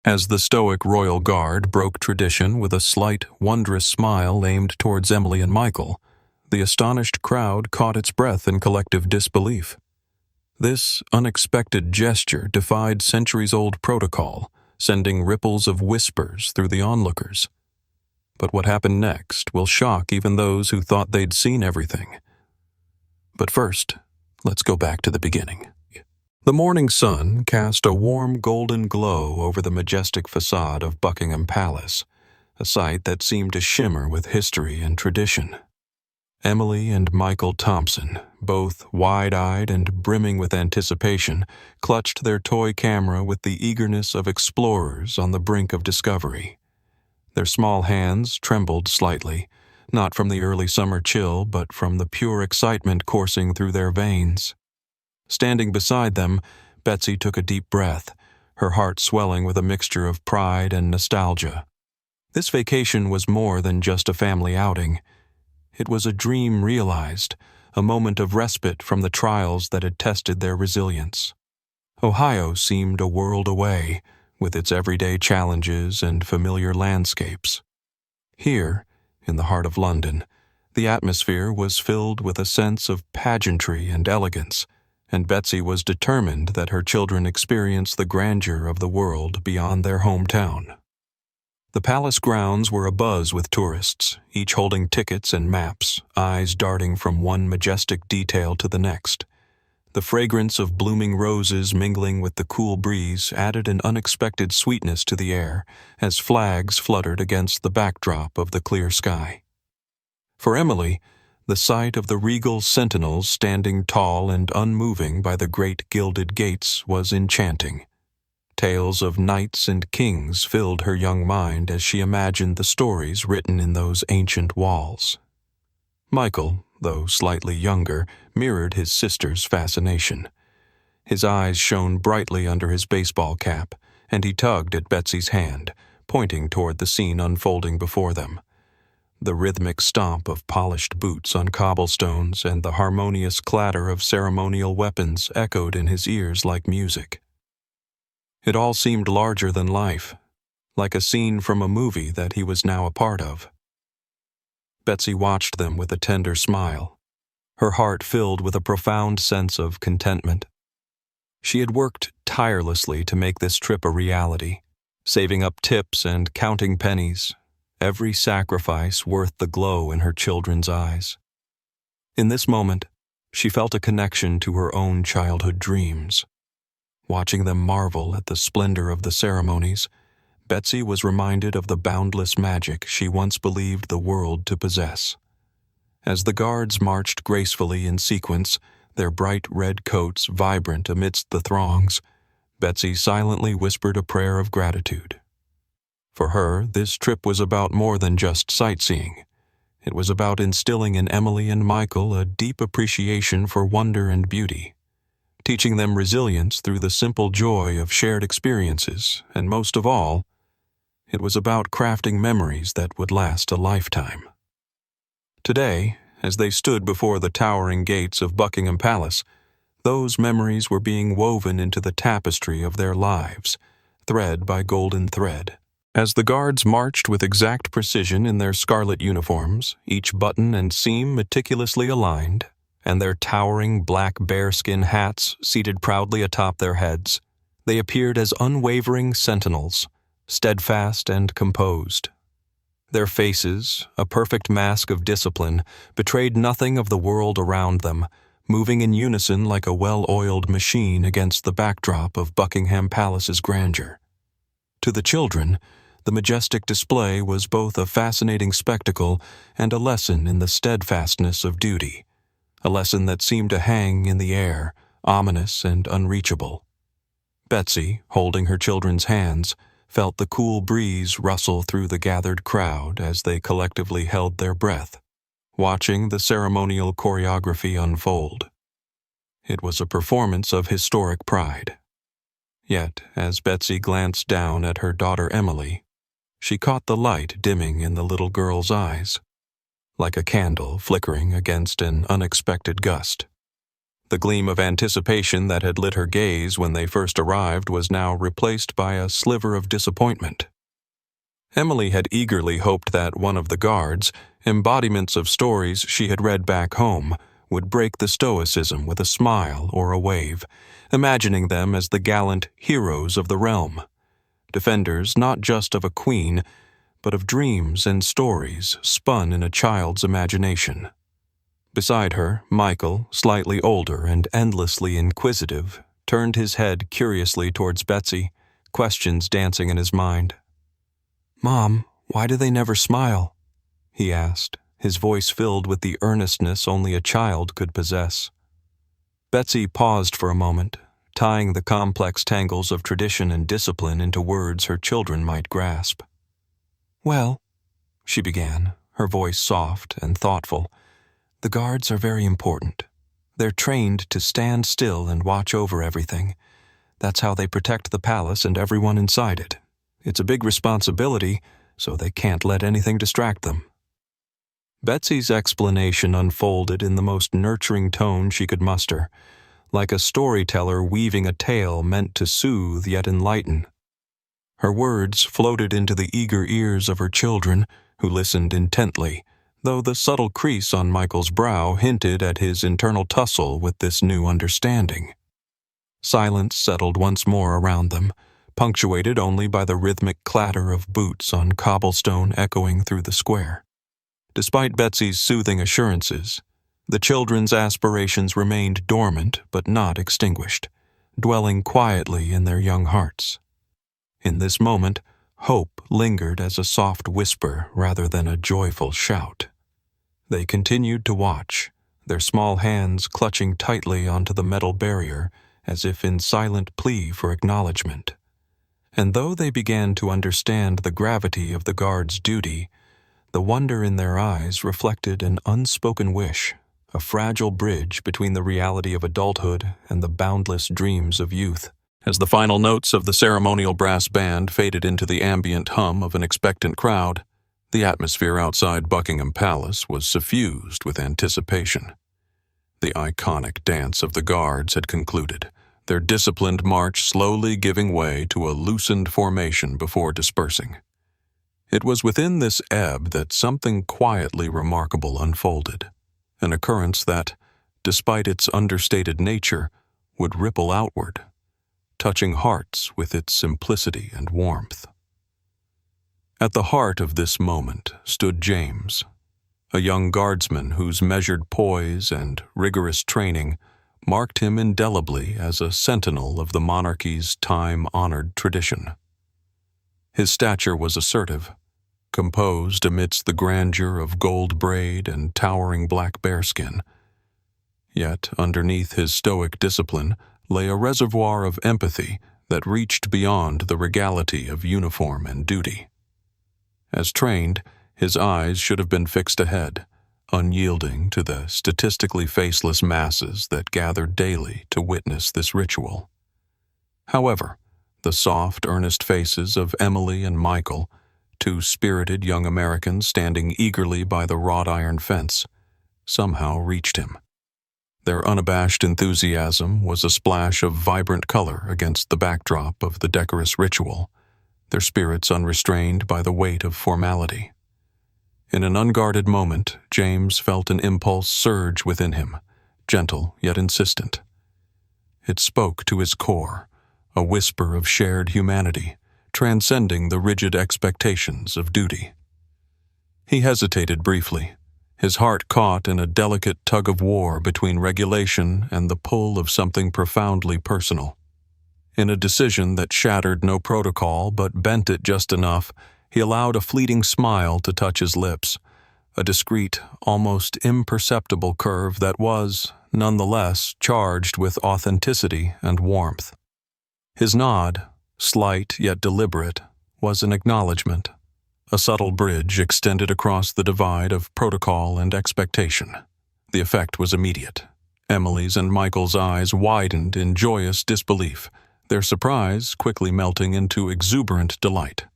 As the stoic royal guard broke tradition with a slight, wondrous smile aimed towards Emily and Michael, the astonished crowd caught its breath in collective disbelief. This unexpected gesture defied centuries-old protocol, sending ripples of whispers through the onlookers. But what happened next will shock even those who thought they'd seen everything. But first, let's go back to the beginning. The morning sun cast a warm golden glow over the majestic facade of Buckingham Palace, a sight that seemed to shimmer with history and tradition. Emily and Michael Thompson, both wide-eyed and brimming with anticipation, clutched their toy camera with the eagerness of explorers on the brink of discovery. Their small hands trembled slightly, not from the early summer chill, but from the pure excitement coursing through their veins. Standing beside them, Betsy took a deep breath, her heart swelling with a mixture of pride and nostalgia. This vacation was more than just a family outing. It was a dream realized, a moment of respite from the trials that had tested their resilience. Ohio seemed a world away, with its everyday challenges and familiar landscapes. Here, in the heart of London, the atmosphere was filled with a sense of pageantry and elegance, and Betsy was determined that her children experience the grandeur of the world beyond their hometown. The palace grounds were abuzz with tourists, each holding tickets and maps, eyes darting from one majestic detail to the next. The fragrance of blooming roses mingling with the cool breeze added an unexpected sweetness to the air as flags fluttered against the backdrop of the clear sky. For Emily, the sight of the regal sentinels standing tall and unmoving by the great gilded gates was enchanting. Tales of knights and kings filled her young mind as she imagined the stories written in those ancient walls. Michael, though slightly younger, mirrored his sister's fascination. His eyes shone brightly under his baseball cap, and he tugged at Betsy's hand, pointing toward the scene unfolding before them. The rhythmic stomp of polished boots on cobblestones and the harmonious clatter of ceremonial weapons echoed in his ears like music. It all seemed larger than life, like a scene from a movie that he was now a part of. Betsy watched them with a tender smile, her heart filled with a profound sense of contentment. She had worked tirelessly to make this trip a reality, saving up tips and counting pennies, every sacrifice worth the glow in her children's eyes. In this moment, she felt a connection to her own childhood dreams. Watching them marvel at the splendor of the ceremonies, Betsy was reminded of the boundless magic she once believed the world to possess. As the guards marched gracefully in sequence, their bright red coats vibrant amidst the throngs, Betsy silently whispered a prayer of gratitude. For her, this trip was about more than just sightseeing. It was about instilling in Emily and Michael a deep appreciation for wonder and beauty, teaching them resilience through the simple joy of shared experiences, and most of all, it was about crafting memories that would last a lifetime. Today, as they stood before the towering gates of Buckingham Palace, those memories were being woven into the tapestry of their lives, thread by golden thread. As the guards marched with exact precision in their scarlet uniforms, each button and seam meticulously aligned, and their towering black bearskin hats seated proudly atop their heads, they appeared as unwavering sentinels, steadfast and composed. Their faces, a perfect mask of discipline, betrayed nothing of the world around them, moving in unison like a well-oiled machine against the backdrop of Buckingham Palace's grandeur. To the children, the majestic display was both a fascinating spectacle and a lesson in the steadfastness of duty, a lesson that seemed to hang in the air, ominous and unreachable. Betsy, holding her children's hands, felt the cool breeze rustle through the gathered crowd as they collectively held their breath, watching the ceremonial choreography unfold. It was a performance of historic pride. Yet, as Betsy glanced down at her daughter Emily, she caught the light dimming in the little girl's eyes, like a candle flickering against an unexpected gust. The gleam of anticipation that had lit her gaze when they first arrived was now replaced by a sliver of disappointment. Emily had eagerly hoped that one of the guards, embodiments of stories she had read back home, would break the stoicism with a smile or a wave, imagining them as the gallant heroes of the realm, defenders not just of a queen, but of dreams and stories spun in a child's imagination. Beside her, Michael, slightly older and endlessly inquisitive, turned his head curiously towards Betsy, questions dancing in his mind. "Mom, why do they never smile?" he asked, his voice filled with the earnestness only a child could possess. Betsy paused for a moment, tying the complex tangles of tradition and discipline into words her children might grasp. "Well," she began, her voice soft and thoughtful, "the guards are very important. They're trained to stand still and watch over everything. That's how they protect the palace and everyone inside it. It's a big responsibility, so they can't let anything distract them." Betsy's explanation unfolded in the most nurturing tone she could muster, like a storyteller weaving a tale meant to soothe yet enlighten. Her words floated into the eager ears of her children, who listened intently, though the subtle crease on Michael's brow hinted at his internal tussle with this new understanding. Silence settled once more around them, punctuated only by the rhythmic clatter of boots on cobblestone echoing through the square. Despite Betsy's soothing assurances, the children's aspirations remained dormant but not extinguished, dwelling quietly in their young hearts. In this moment, hope lingered as a soft whisper rather than a joyful shout. They continued to watch, their small hands clutching tightly onto the metal barrier as if in silent plea for acknowledgement. And though they began to understand the gravity of the guard's duty, the wonder in their eyes reflected an unspoken wish, a fragile bridge between the reality of adulthood and the boundless dreams of youth. As the final notes of the ceremonial brass band faded into the ambient hum of an expectant crowd, the atmosphere outside Buckingham Palace was suffused with anticipation. The iconic dance of the guards had concluded, their disciplined march slowly giving way to a loosened formation before dispersing. It was within this ebb that something quietly remarkable unfolded, an occurrence that, despite its understated nature, would ripple outward, touching hearts with its simplicity and warmth. At the heart of this moment stood James, a young guardsman whose measured poise and rigorous training marked him indelibly as a sentinel of the monarchy's time-honored tradition. His stature was assertive, composed amidst the grandeur of gold braid and towering black bearskin. Yet, underneath his stoic discipline lay a reservoir of empathy that reached beyond the regality of uniform and duty. As trained, his eyes should have been fixed ahead, unyielding to the statistically faceless masses that gathered daily to witness this ritual. However, the soft, earnest faces of Emily and Michael, two spirited young Americans standing eagerly by the wrought iron fence, somehow reached him. Their unabashed enthusiasm was a splash of vibrant color against the backdrop of the decorous ritual, their spirits unrestrained by the weight of formality. In an unguarded moment, James felt an impulse surge within him, gentle yet insistent. It spoke to his core, a whisper of shared humanity, transcending the rigid expectations of duty. He hesitated briefly, his heart caught in a delicate tug-of-war between regulation and the pull of something profoundly personal. In a decision that shattered no protocol but bent it just enough, he allowed a fleeting smile to touch his lips, a discreet, almost imperceptible curve that was, nonetheless, charged with authenticity and warmth. His nod, slight yet deliberate, was an acknowledgement, a subtle bridge extended across the divide of protocol and expectation. The effect was immediate. Emily's and Michael's eyes widened in joyous disbelief, their surprise quickly melting into exuberant delight.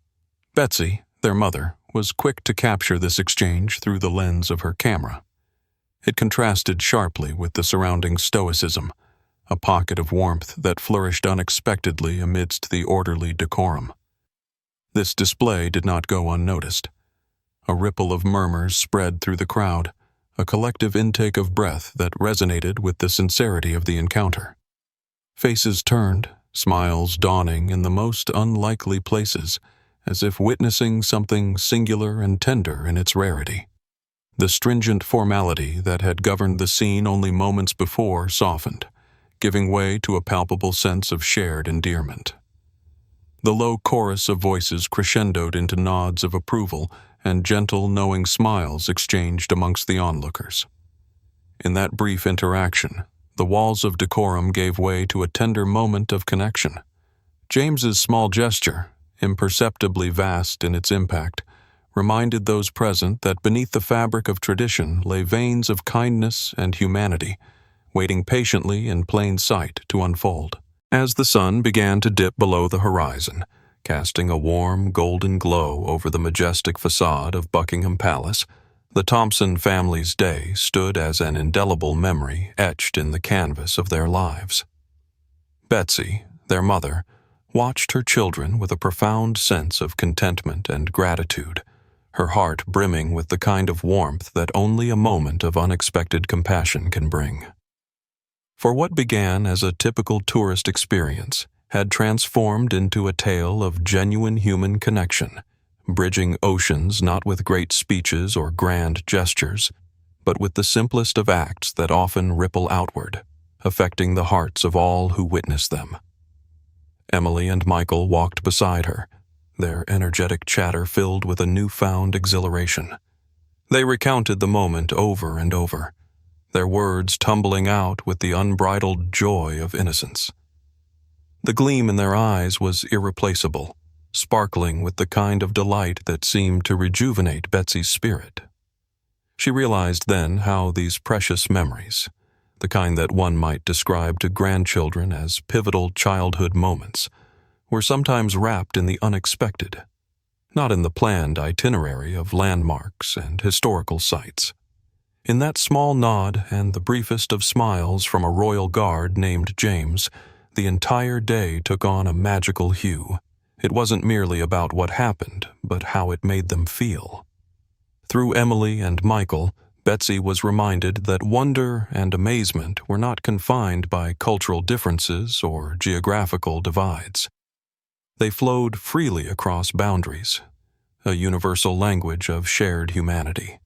Betsy, their mother, was quick to capture this exchange through the lens of her camera. It contrasted sharply with the surrounding stoicism, a pocket of warmth that flourished unexpectedly amidst the orderly decorum. This display did not go unnoticed. A ripple of murmurs spread through the crowd, a collective intake of breath that resonated with the sincerity of the encounter. Faces turned, smiles dawning in the most unlikely places, as if witnessing something singular and tender in its rarity. The stringent formality that had governed the scene only moments before softened, giving way to a palpable sense of shared endearment. The low chorus of voices crescendoed into nods of approval and gentle, knowing smiles exchanged amongst the onlookers. In that brief interaction, the walls of decorum gave way to a tender moment of connection. James's small gesture, imperceptibly vast in its impact, reminded those present that beneath the fabric of tradition lay veins of kindness and humanity, waiting patiently in plain sight to unfold. As the sun began to dip below the horizon, casting a warm, golden glow over the majestic facade of Buckingham Palace, the Thompson family's day stood as an indelible memory etched in the canvas of their lives. Betsy, their mother, watched her children with a profound sense of contentment and gratitude, her heart brimming with the kind of warmth that only a moment of unexpected compassion can bring. For what began as a typical tourist experience had transformed into a tale of genuine human connection, bridging oceans not with great speeches or grand gestures, but with the simplest of acts that often ripple outward, affecting the hearts of all who witness them. Emily and Michael walked beside her, their energetic chatter filled with a newfound exhilaration. They recounted the moment over and over, their words tumbling out with the unbridled joy of innocence. The gleam in their eyes was irreplaceable, sparkling with the kind of delight that seemed to rejuvenate Betsy's spirit. She realized then how these precious memories, the kind that one might describe to grandchildren as pivotal childhood moments, were sometimes wrapped in the unexpected, not in the planned itinerary of landmarks and historical sites. In that small nod and the briefest of smiles from a royal guard named James, the entire day took on a magical hue. It wasn't merely about what happened, but how it made them feel. Through Emily and Michael, Betsy was reminded that wonder and amazement were not confined by cultural differences or geographical divides. They flowed freely across boundaries, a universal language of shared humanity.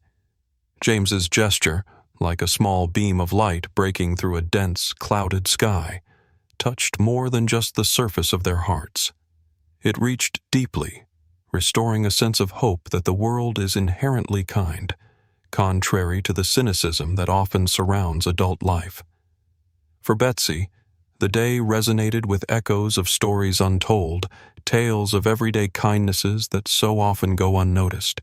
James's gesture, like a small beam of light breaking through a dense, clouded sky, touched more than just the surface of their hearts. It reached deeply, restoring a sense of hope that the world is inherently kind, contrary to the cynicism that often surrounds adult life. For Betsy, the day resonated with echoes of stories untold, tales of everyday kindnesses that so often go unnoticed.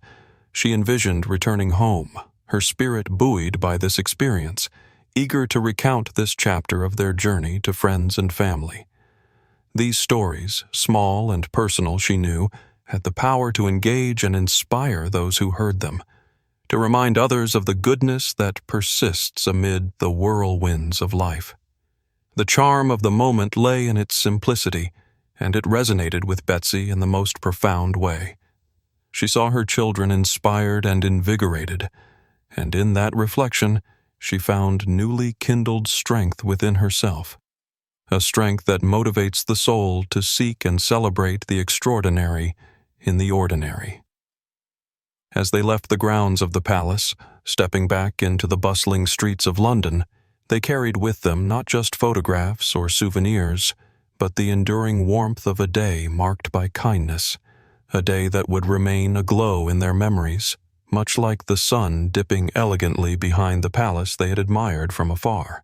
She envisioned returning home, her spirit buoyed by this experience, eager to recount this chapter of their journey to friends and family. These stories, small and personal, she knew, had the power to engage and inspire those who heard them, to remind others of the goodness that persists amid the whirlwinds of life. The charm of the moment lay in its simplicity, and it resonated with Betsy in the most profound way. She saw her children inspired and invigorated, and in that reflection, she found newly kindled strength within herself, a strength that motivates the soul to seek and celebrate the extraordinary in the ordinary. As they left the grounds of the palace, stepping back into the bustling streets of London, they carried with them not just photographs or souvenirs, but the enduring warmth of a day marked by kindness, a day that would remain aglow in their memories, much like the sun dipping elegantly behind the palace they had admired from afar.